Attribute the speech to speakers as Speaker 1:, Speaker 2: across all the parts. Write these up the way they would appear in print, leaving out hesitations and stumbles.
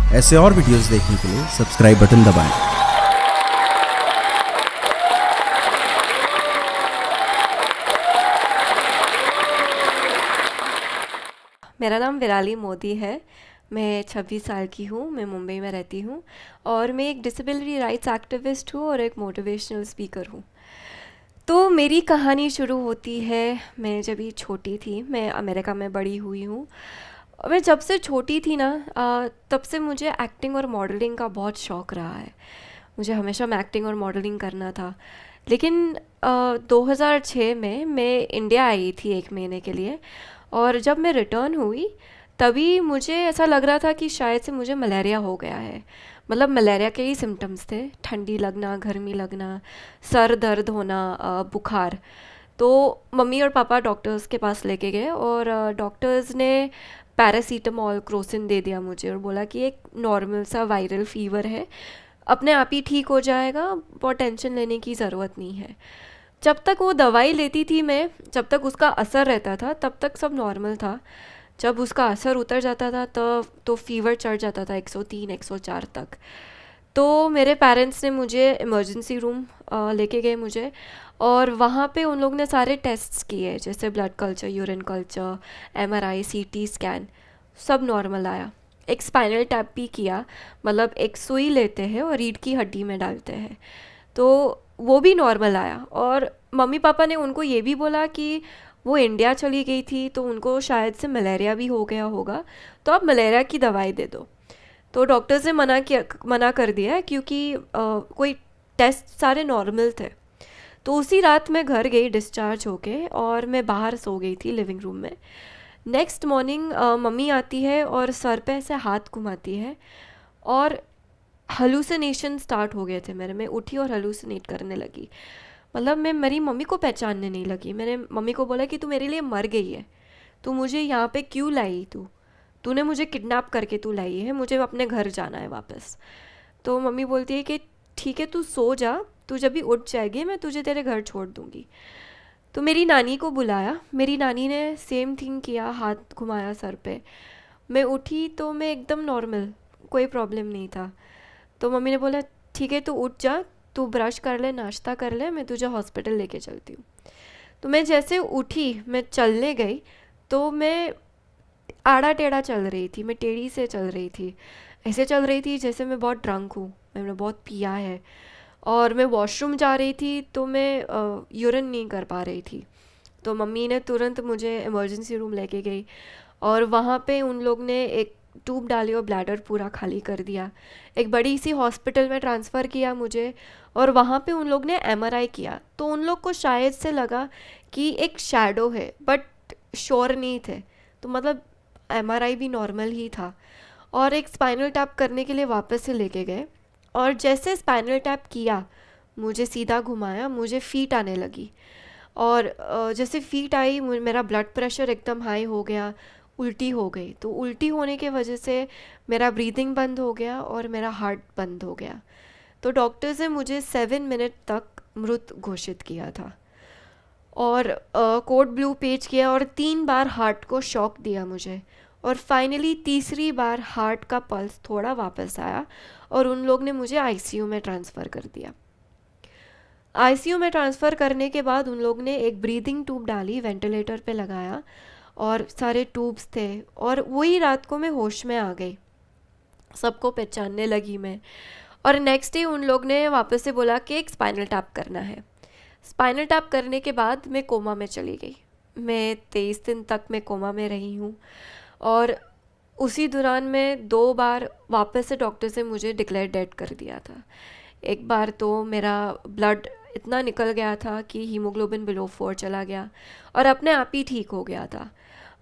Speaker 1: ऐसे और वीडियोस देखने के लिए सब्सक्राइब बटन दबाएं।
Speaker 2: मेरा नाम विराली मोदी है। मैं 26 साल की हूँ। मैं मुंबई में रहती हूँ और मैं एक डिसेबिलिटी राइट्स एक्टिविस्ट हूँ और एक मोटिवेशनल स्पीकर हूँ। तो मेरी कहानी शुरू होती है, मैं जब भी छोटी थी। मैं अमेरिका में बड़ी हुई हूँ। मैं जब से छोटी थी ना, तब से मुझे एक्टिंग और मॉडलिंग का बहुत शौक़ रहा है। मुझे हमेशा में एक्टिंग और मॉडलिंग करना था। लेकिन 2006 में मैं इंडिया आई थी 1 महीने के लिए, और जब मैं रिटर्न हुई तभी मुझे ऐसा लग रहा था कि शायद से मुझे मलेरिया हो गया है। मतलब मलेरिया के ही सिम्टम्स थे, ठंडी लगना, गर्मी लगना, सर दर्द होना, बुखार। तो मम्मी और पापा डॉक्टर्स के पास लेके गए और डॉक्टर्स ने पैरासीटामोल, क्रोसिन दे दिया मुझे और बोला कि एक नॉर्मल सा वायरल फीवर है, अपने आप ही ठीक हो जाएगा, बहुत टेंशन लेने की ज़रूरत नहीं है। जब तक वो दवाई लेती थी मैं, जब तक उसका असर रहता था तब तक सब नॉर्मल था। जब उसका असर उतर जाता था तब तो फीवर चढ़ जाता था 103 104 तक। तो मेरे पेरेंट्स ने मुझे इमरजेंसी रूम लेके गए मुझे, और वहाँ पे उन लोग ने सारे टेस्ट्स किए, जैसे blood culture, urine culture, MRI, CT scan, सब नॉर्मल आया। एक स्पाइनल टैप भी किया, मतलब एक सुई लेते हैं और रीढ़ की हड्डी में डालते हैं, तो वो भी नॉर्मल आया। और मम्मी पापा ने उनको ये भी बोला कि वो इंडिया चली गई थी तो उनको शायद से मलेरिया भी हो गया होगा, तो आप मलेरिया की दवाई दे दो। तो डॉक्टर्स ने मना कर दिया, क्योंकि कोई टेस्ट सारे नॉर्मल थे। तो उसी रात मैं घर गई डिस्चार्ज होके, और मैं बाहर सो गई थी लिविंग रूम में। नेक्स्ट मॉर्निंग मम्मी आती है और सर पे ऐसे हाथ घुमाती है, और हलूसिनेशन स्टार्ट हो गए थे मेरे। मैं उठी और हलूसिनेट करने लगी। मतलब मैं मेरी मम्मी को पहचानने नहीं लगी। मैंने मम्मी को बोला कि तू मेरे लिए मर गई है, तू मुझे यहाँ पे क्यों लाई, तूने मुझे किडनैप करके तू लाई है, मुझे अपने घर जाना है वापस। तो मम्मी बोलती है कि ठीक है, तू सो जा, तू जब भी उठ जाएगी मैं तुझे तेरे घर छोड़ दूँगी। तो मेरी नानी को बुलाया, मेरी नानी ने सेम थिंग किया, हाथ घुमाया सर पे। मैं उठी तो मैं एकदम नॉर्मल, कोई प्रॉब्लम नहीं था। तो मम्मी ने बोला ठीक है, तू उठ जा, तू ब्रश कर ले, नाश्ता कर ले, मैं तुझे हॉस्पिटल लेके चलती हूँ। तो मैं जैसे उठी, मैं चलने गई, तो मैं आड़ा टेढ़ा चल रही थी, मैं टेढ़ी से चल रही थी। ऐसे चल रही थी जैसे मैं बहुत ड्रंक हूँ, मैंने बहुत पिया है। और मैं वॉशरूम जा रही थी तो मैं यूरिन नहीं कर पा रही थी। तो मम्मी ने तुरंत मुझे इमरजेंसी रूम लेके गई, और वहाँ पे उन लोग ने एक ट्यूब डाली और ब्लैडर पूरा खाली कर दिया। एक बड़ी सी हॉस्पिटल में ट्रांसफ़र किया मुझे, और वहाँ पे उन लोग ने एमआरआई किया। तो उन लोग को शायद से लगा कि एक शैडो है, बट श्योर नहीं थे। तो मतलब एमआरआई भी नॉर्मल ही था, और एक स्पाइनल टैप करने के लिए वापस से लेके गए। और जैसे स्पाइनल टैप किया, मुझे सीधा घुमाया, मुझे फीट आने लगी। और जैसे फीट आई, मेरा ब्लड प्रेशर एकदम हाई हो गया, उल्टी हो गई। तो उल्टी होने के वजह से मेरा ब्रीदिंग बंद हो गया और मेरा हार्ट बंद हो गया। तो डॉक्टर्स ने मुझे 7 मिनट तक मृत घोषित किया था, और कोड ब्लू पेज किया, और 3 बार हार्ट को शॉक दिया मुझे। और फाइनली तीसरी बार हार्ट का पल्स थोड़ा वापस आया, और उन लोग ने मुझे आईसीयू में ट्रांसफ़र कर दिया। आईसीयू में ट्रांसफ़र करने के बाद उन लोग ने एक ब्रीदिंग ट्यूब डाली, वेंटिलेटर पे लगाया, और सारे ट्यूब्स थे। और वही रात को मैं होश में आ गई, सबको पहचानने लगी मैं। और नेक्स्ट डे उन लोग ने वापस से बोला कि एक स्पाइनल टैप करना है। स्पाइनल टैप करने के बाद मैं कोमा में चली गई। मैं 23 दिन तक मैं कोमा में रही हूँ, और उसी दौरान में 2 बार वापस से डॉक्टर से मुझे डिक्लेयर डेड कर दिया था। एक बार तो मेरा ब्लड इतना निकल गया था कि हीमोग्लोबिन बिलो 4 चला गया और अपने आप ही ठीक हो गया था।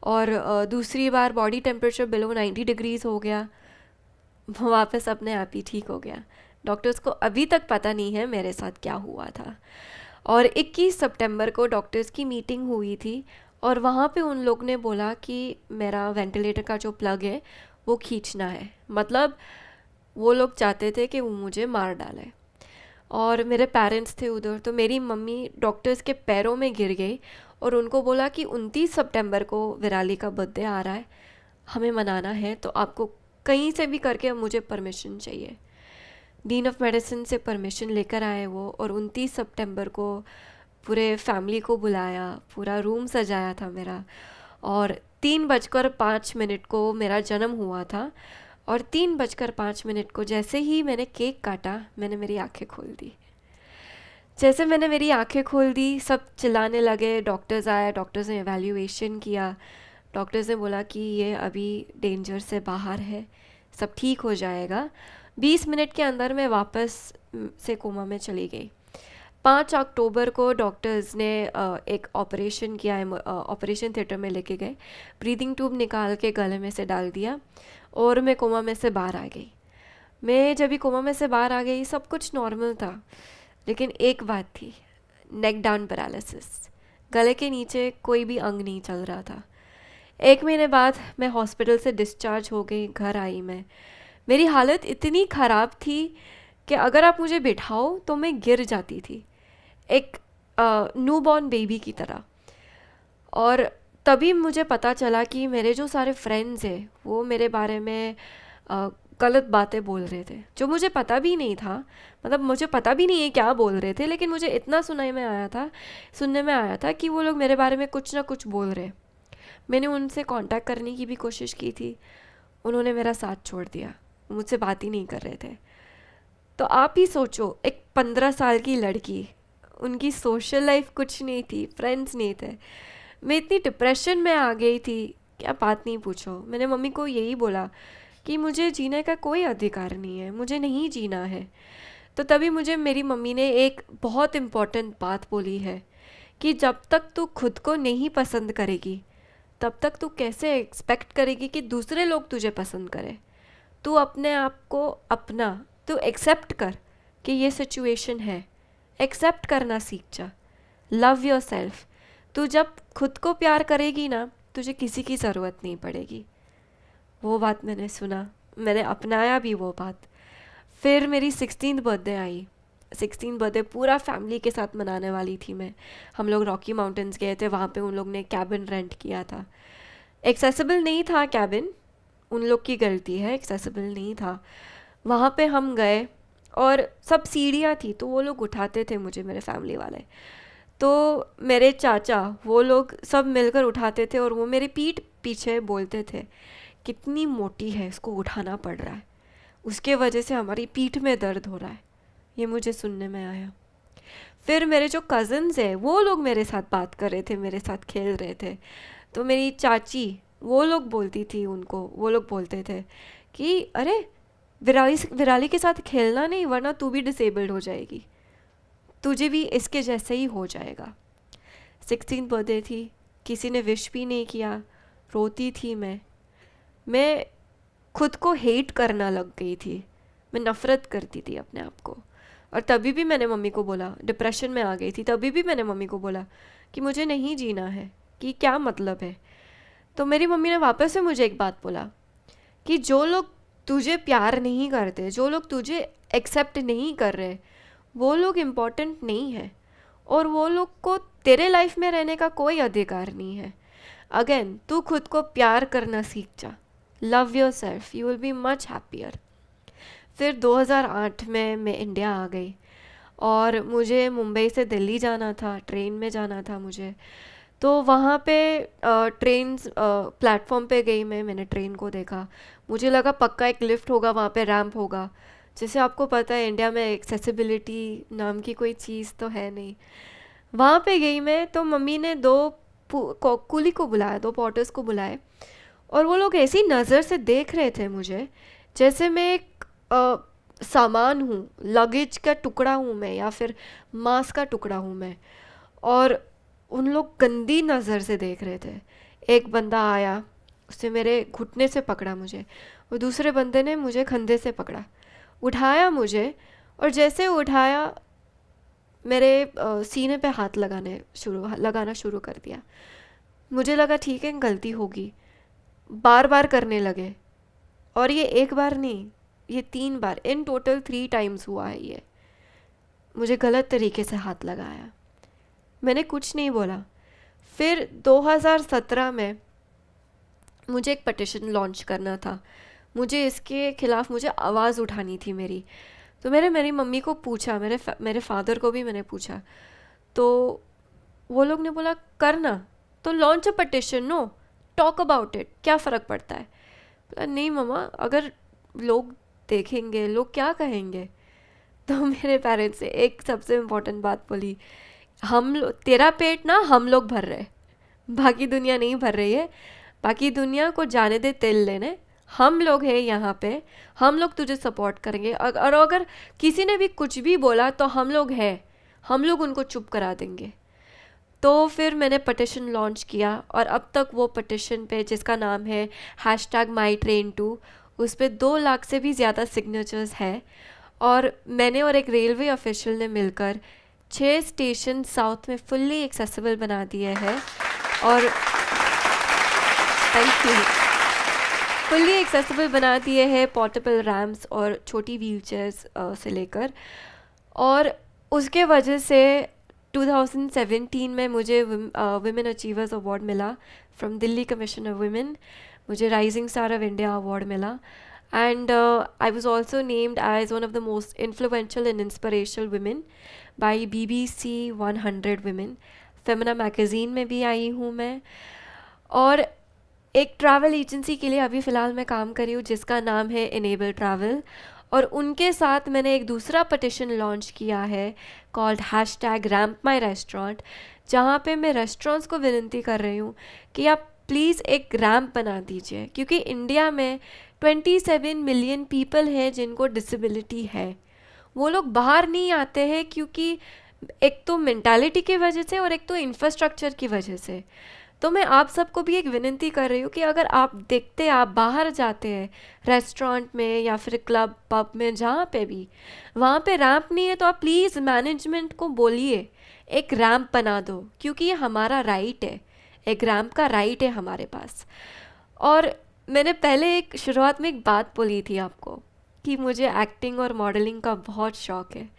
Speaker 2: और दूसरी बार बॉडी टेम्परेचर बिलो 90 डिग्रीज़ हो गया, वापस अपने आप ही ठीक हो गया। डॉक्टर्स को अभी तक पता नहीं है मेरे साथ क्या हुआ था। और 21 सितंबर को डॉक्टर्स की मीटिंग हुई थी, और वहाँ पे उन लोग ने बोला कि मेरा वेंटिलेटर का जो प्लग है वो खींचना है। मतलब वो लोग चाहते थे कि वो मुझे मार डाले। और मेरे पेरेंट्स थे उधर, तो मेरी मम्मी डॉक्टर्स के पैरों में गिर गई और उनको बोला कि 29 सितंबर को विराली का बर्थडे आ रहा है, हमें मनाना है, तो आपको कहीं से भी करके अब मुझे परमिशन चाहिए। डीन ऑफ मेडिसिन से परमिशन लेकर आए वो, और 29 सितंबर को पूरे फैमिली को बुलाया, पूरा रूम सजाया था मेरा, और 3:05 को मेरा जन्म हुआ था। और 3:05 को जैसे ही मैंने केक काटा, मैंने मेरी आंखें खोल दी। जैसे मैंने मेरी आंखें खोल दी, सब चिल्लाने लगे। डॉक्टर्स आया, डॉक्टर्स ने एवेल्यूएशन किया। डॉक्टर्स ने बोला कि ये अभी डेंजर से बाहर है, सब ठीक हो जाएगा। 20 मिनट के अंदर मैं वापस से कोमा में चली गई। 5 अक्टूबर को डॉक्टर्स ने एक ऑपरेशन किया, ऑपरेशन थिएटर में लेके गए, ब्रीदिंग ट्यूब निकाल के गले में से डाल दिया, और मैं कोमा में से बाहर आ गई। मैं जब भी कोमा में से बाहर आ गई, सब कुछ नॉर्मल था, लेकिन एक बात थी, नेक डाउन पैरालिसिस। गले के नीचे कोई भी अंग नहीं चल रहा था। 1 महीने बाद मैं हॉस्पिटल से डिस्चार्ज हो गई, घर आई मैं। मेरी हालत इतनी ख़राब थी कि अगर आप मुझे बिठाओ तो मैं गिर जाती थी, एक न्यूबॉर्न बेबी की तरह। और तभी मुझे पता चला कि मेरे जो सारे फ्रेंड्स हैं वो मेरे बारे में गलत बातें बोल रहे थे, जो मुझे पता भी नहीं था। मतलब मुझे पता भी नहीं है क्या बोल रहे थे, लेकिन मुझे इतना सुनने में आया था कि वो लोग मेरे बारे में कुछ ना कुछ बोल रहे। मैंने उनसे कांटेक्ट करने की भी कोशिश की थी, उन्होंने मेरा साथ छोड़ दिया, मुझसे बात ही नहीं कर रहे थे। तो आप ही सोचो, एक 15 साल की लड़की, उनकी सोशल लाइफ कुछ नहीं थी, फ्रेंड्स नहीं थे। मैं इतनी डिप्रेशन में आ गई थी, क्या बात नहीं पूछो। मैंने मम्मी को यही बोला कि मुझे जीने का कोई अधिकार नहीं है, मुझे नहीं जीना है। तो तभी मुझे मेरी मम्मी ने एक बहुत इम्पॉर्टेंट बात बोली है कि जब तक तू खुद को नहीं पसंद करेगी, तब तक तू कैसे एक्सपेक्ट करेगी कि दूसरे लोग तुझे पसंद करें। तू अपने आप को तू एक्सेप्ट कर कि ये सिचुएशन है, एक्सेप्ट करना सीख जा। Love your self. तू जब खुद को प्यार करेगी ना, तुझे किसी की ज़रूरत नहीं पड़ेगी। वो बात मैंने सुना, मैंने अपनाया भी वो बात। फिर मेरी 16th बर्थडे आई। 16th बर्थडे पूरा फैमिली के साथ मनाने वाली थी मैं। हम लोग रॉकी माउंटेन्स गए थे, वहाँ पे उन लोग ने कैबिन रेंट किया था। एक्सेसिबल नहीं था कैबिन, उन लोग की गलती है, एक्सेसिबल नहीं था। वहाँ पे हम गए और सब सीढ़ियाँ थी, तो वो लोग उठाते थे मुझे, मेरे फैमिली वाले। तो मेरे चाचा, वो लोग सब मिलकर उठाते थे, और वो मेरे पीठ पीछे बोलते थे, कितनी मोटी है, इसको उठाना पड़ रहा है, उसके वजह से हमारी पीठ में दर्द हो रहा है। ये मुझे सुनने में आया। फिर मेरे जो कज़न्स हैं, वो लोग मेरे साथ बात कर रहे थे, मेरे साथ खेल रहे थे। तो मेरी चाची, वो लोग बोलती थी उनको, वो लोग बोलते थे कि अरे विराली के साथ खेलना नहीं, वरना तू भी डिसेबल्ड हो जाएगी, तुझे भी इसके जैसे ही हो जाएगा। 16th बर्थडे थी, किसी ने विश भी नहीं किया, रोती थी मैं खुद को हेट करना लग गई थी, मैं नफ़रत करती थी अपने आप को। और तभी भी मैंने मम्मी को बोला, डिप्रेशन में आ गई थी, तभी भी मैंने मम्मी को बोला कि मुझे नहीं जीना है, कि क्या मतलब है। तो मेरी मम्मी ने वापस से मुझे एक बात बोला कि जो लोग तुझे प्यार नहीं करते, जो लोग तुझे एक्सेप्ट नहीं कर रहे, वो लोग इम्पॉर्टेंट नहीं है, और वो लोग को तेरे लाइफ में रहने का कोई अधिकार नहीं है। अगेन, तू खुद को प्यार करना सीख जा। Love your self, you will be much happier. फिर 2008 में मैं इंडिया आ गई, और मुझे मुंबई से दिल्ली जाना था, ट्रेन में जाना था मुझे। तो वहाँ पे प्लेटफॉर्म पे गई मैंने ट्रेन को देखा, मुझे लगा पक्का एक लिफ्ट होगा, वहाँ पे रैंप होगा। जैसे आपको पता है, इंडिया में एक्सेसिबिलिटी नाम की कोई चीज़ तो है नहीं। वहाँ पे गई मैं, तो मम्मी ने 2 कुली को बुलाया, 2 पॉटर्स को बुलाए, और वो लोग ऐसी नज़र से देख रहे थे मुझे जैसे मैं एक सामान हूँ, लगेज का टुकड़ा हूँ मैं, या फिर मांस का टुकड़ा हूँ मैं। और उन लोग गंदी नज़र से देख रहे थे। एक बंदा आया, उसने मेरे घुटने से पकड़ा मुझे, और दूसरे बंदे ने मुझे कंधे से पकड़ा, उठाया मुझे, और जैसे उठाया मेरे सीने पे हाथ लगाना शुरू कर दिया। मुझे लगा ठीक है, गलती होगी। बार बार करने लगे, और ये एक बार नहीं, ये 3 बार, इन टोटल 3 टाइम्स हुआ है ये। मुझे गलत तरीके से हाथ लगाया, मैंने कुछ नहीं बोला। फिर 2017 में मुझे एक पटिशन लॉन्च करना था, मुझे इसके खिलाफ मुझे आवाज़ उठानी थी मेरी। तो मैंने मेरी मम्मी को पूछा, मेरे फादर को भी मैंने पूछा, तो वो लोग ने बोला करना, तो launch a petition, no talk about it, क्या फ़र्क पड़ता है। बोला नहीं मम्मा, अगर लोग देखेंगे लोग क्या कहेंगे। तो मेरे पेरेंट्स ने एक सबसे इम्पोर्टेंट बात बोली, तेरा पेट ना हम लोग भर रहे, बाकी दुनिया नहीं भर रही है, बाकी दुनिया को जाने दे तेल लेने, हम लोग हैं यहाँ पे, हम लोग तुझे सपोर्ट करेंगे। और अगर किसी ने भी कुछ भी बोला तो हम लोग हैं, हम लोग उनको चुप करा देंगे। तो फिर मैंने पटिशन लॉन्च किया और अब तक वो पटिशन पे, जिसका नाम है #MyTrain2, उस पर 2 लाख से भी ज़्यादा सिग्नेचर्स है। और मैंने और एक रेलवे ऑफिशियल ने मिलकर 6 स्टेशन साउथ में फुल्ली एक्सेसिबल बना दिए हैं। और थैंक यू, फुल्ली एक्सेसिबल बना दिए हैं, पोर्टेबल रैम्प्स और छोटी व्हीलचेयर्स से लेकर। और उसके वजह से 2017 में मुझे विमेन अचीवर्स अवार्ड मिला from Delhi commission of women, मुझे rising star of India award मिला। And I was also named as one of the most influential and inspirational women by BBC 100 women. Femina magazine में भी आई हूँ मैं। और एक travel agency के लिए अभी फ़िलहाल मैं काम कर रही हूँ जिसका नाम है इनेबल ट्रैवल, और उनके साथ मैंने एक दूसरा पटिशन लॉन्च किया है कॉल्ड #RampMyRestaurant, जहाँ पे मैं रेस्टोरेंट्स को विनती कर रही हूँ कि आप प्लीज़ एक रैम्प बना दीजिए, क्योंकि इंडिया में 27 मिलियन पीपल हैं जिनको डिसेबिलिटी है। वो लोग बाहर नहीं आते हैं क्योंकि एक तो मेंटालिटी की वजह से और एक तो इंफ्रास्ट्रक्चर की वजह से। तो मैं आप सबको भी एक विनती कर रही हूँ कि अगर आप देखते, आप बाहर जाते हैं रेस्टोरेंट में या फिर क्लब पब में, जहाँ पे भी, वहाँ पे रैंप नहीं है तो आप प्लीज़ मैनेजमेंट को बोलिए एक रैंप बना दो, क्योंकि ये हमारा राइट है, एक रैंप का राइट है हमारे पास। और मैंने पहले एक शुरुआत में एक बात बोली थी आपको कि मुझे एक्टिंग और मॉडलिंग का बहुत शौक है।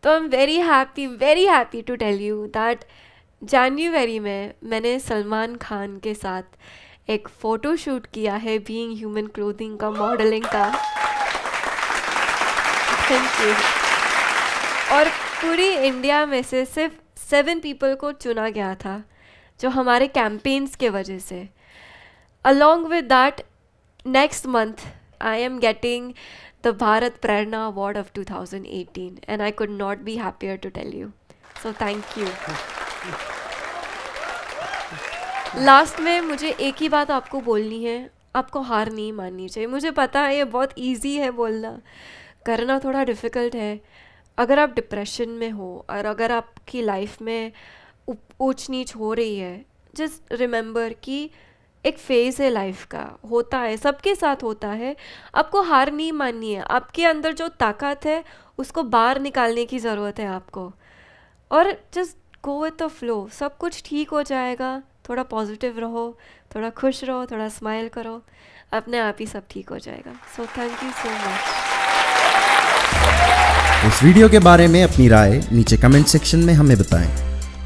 Speaker 2: तो I am very happy to tell you that जनवरी में मैंने सलमान खान के साथ एक फ़ोटो शूट किया है बीइंग ह्यूमन क्लोथिंग का, मॉडलिंग का। Thank you. और पूरी इंडिया में से सिर्फ 7 पीपल को चुना गया था, जो हमारे कैंपेन्स के वजह से। Along with that, next month I am getting the Bharat Prerna award of 2018 and I could not be happier to tell you. So thank you. Last में मुझे एक ही बात आपको बोलनी है, आपको हार नहीं माननी चाहिए। मुझे पता है ये बहुत इजी है बोलना, करना थोड़ा डिफ़िकल्ट है। अगर आप डिप्रेशन में हो और अगर आपकी लाइफ में ऊंच नीच हो रही है, जस्ट रिमेंबर कि एक फेज़ है लाइफ का, होता है, सबके साथ होता है। आपको हार नहीं माननी है, आपके अंदर जो ताकत है उसको बाहर निकालने की ज़रूरत है आपको। और just go with the flow, सब कुछ ठीक हो जाएगा। थोड़ा पॉजिटिव रहो, थोड़ा खुश रहो, थोड़ा स्माइल करो, अपने आप ही सब ठीक हो जाएगा। सो थैंक यू सो मच।
Speaker 1: इस वीडियो के बारे में अपनी राय नीचे कमेंट सेक्शन में हमें बताएं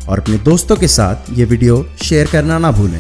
Speaker 1: और अपने दोस्तों के साथ ये वीडियो शेयर करना ना भूलें।